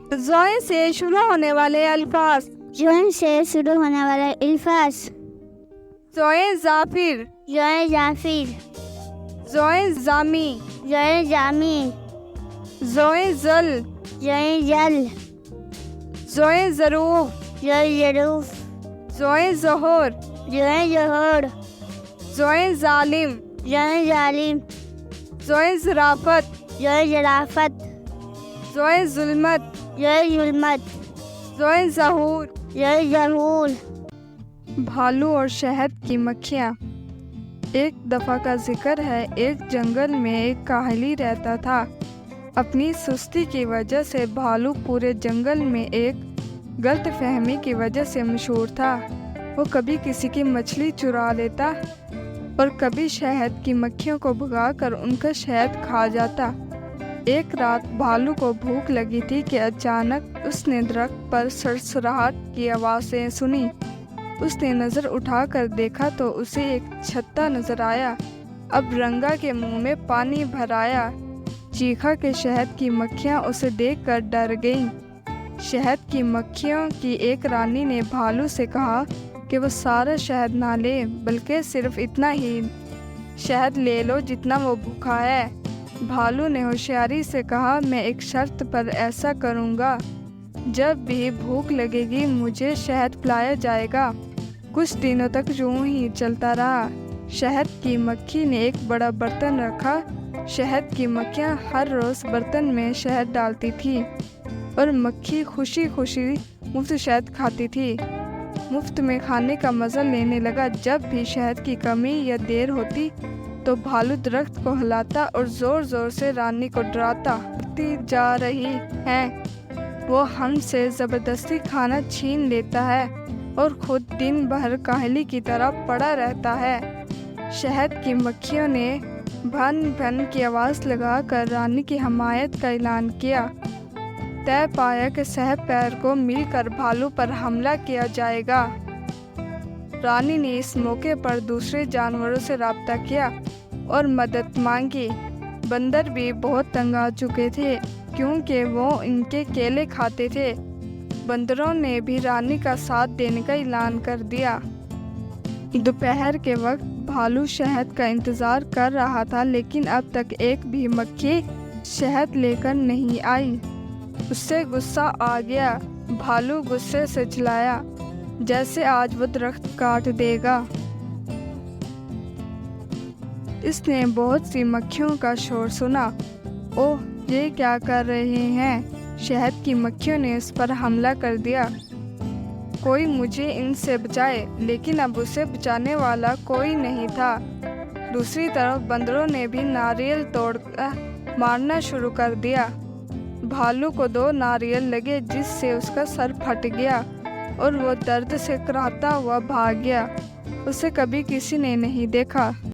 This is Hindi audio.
ज़ोय से शुरू होने वाले अल्फाज। ज़ोय से शुरू होने वाले अल्फाज। ज़ोय ज़ाफिर, ज़ोय जाफिर, ज़ोय ज़ामी, ज़ोय जामी, ज़ोय ज़ल, ज़ोय जल, ज़ोय ज़रूफ, ज़ोय ज़रूफ, ज़ोय ज़ोहर, ज़ोय ज़ोहर, ज़ोय ज़ालिम, ज़ोय जालिम, ज़ोय ज़राफ़त, ज़ोय ज़राफ़त, ज़ोय ज़ुल्मत, ज़ोय ज़ुल्मत, ज़ोय ज़हूर। ज़ोय ज़हूर। भालू और शहद की मक्खियाँ। एक दफ़ा का जिक्र है, एक जंगल में एक काहली रहता था। अपनी सुस्ती की वजह से भालू पूरे जंगल में एक गलतफहमी की वजह से मशहूर था। वो कभी किसी की मछली चुरा लेता और कभी शहद की मक्खियों को भगाकर उनका शहद खा जाता। एक रात भालू को भूख लगी थी कि अचानक उसने दरख्त पर सरसराहट की आवाज़ें सुनी। उसने नज़र उठाकर देखा तो उसे एक छत्ता नज़र आया। अब रंगा के मुंह में पानी भर आया। चीखा कि शहद की मक्खियाँ उसे देखकर डर गईं। शहद की मक्खियों की एक रानी ने भालू से कहा कि वो सारा शहद ना ले, बल्कि सिर्फ इतना ही शहद ले लो जितना वो भूखा है। भालू ने होशियारी से कहा, मैं एक शर्त पर ऐसा करूँगा, जब भी भूख लगेगी मुझे शहद पिलाया जाएगा। कुछ दिनों तक यूं ही चलता रहा। शहद की मक्खी ने एक बड़ा बर्तन रखा। शहद की मक्खियाँ हर रोज़ बर्तन में शहद डालती थी और मक्खी खुशी खुशी मुफ्त शहद खाती थी। मुफ्त में खाने का मज़ा लेने लगा। जब भी शहद की कमी या देर होती तो भालू दरख्त को हिलाता और ज़ोर ज़ोर से रानी को डराता। जा रही है, वो हमसे ज़बरदस्ती खाना छीन लेता है और ख़ुद दिन भर काहली की तरह पड़ा रहता है। शहद की मक्खियों ने भन भन की आवाज़ लगाकर रानी की हमायत का ऐलान किया। तय पाया कि सहब पैर को मिलकर भालू पर हमला किया जाएगा। रानी ने इस मौके पर दूसरे जानवरों से राब्ता किया और मदद मांगी। बंदर भी बहुत तंग आ चुके थे क्योंकि वो इनके केले खाते थे। बंदरों ने भी रानी का साथ देने का ऐलान कर दिया। दोपहर के वक्त भालू शहद का इंतज़ार कर रहा था, लेकिन अब तक एक भी मक्खी शहद लेकर नहीं आई। उससे गुस्सा आ गया। भालू गुस्से से चिल्लाया, जैसे आज वो दरख्त काट देगा। इसने बहुत सी मक्खियों का शोर सुना। ओह, ये क्या कर रहे हैं? शहद की मक्खियों ने उस पर हमला कर दिया। कोई मुझे इनसे बचाए, लेकिन अब उसे बचाने वाला कोई नहीं था। दूसरी तरफ बंदरों ने भी नारियल तोड़कर मारना शुरू कर दिया। भालू को 2 नारियल लगे, जिससे उसका सर फट गया और वो दर्द से कराहता हुआ भाग गया। उसे कभी किसी ने नहीं देखा।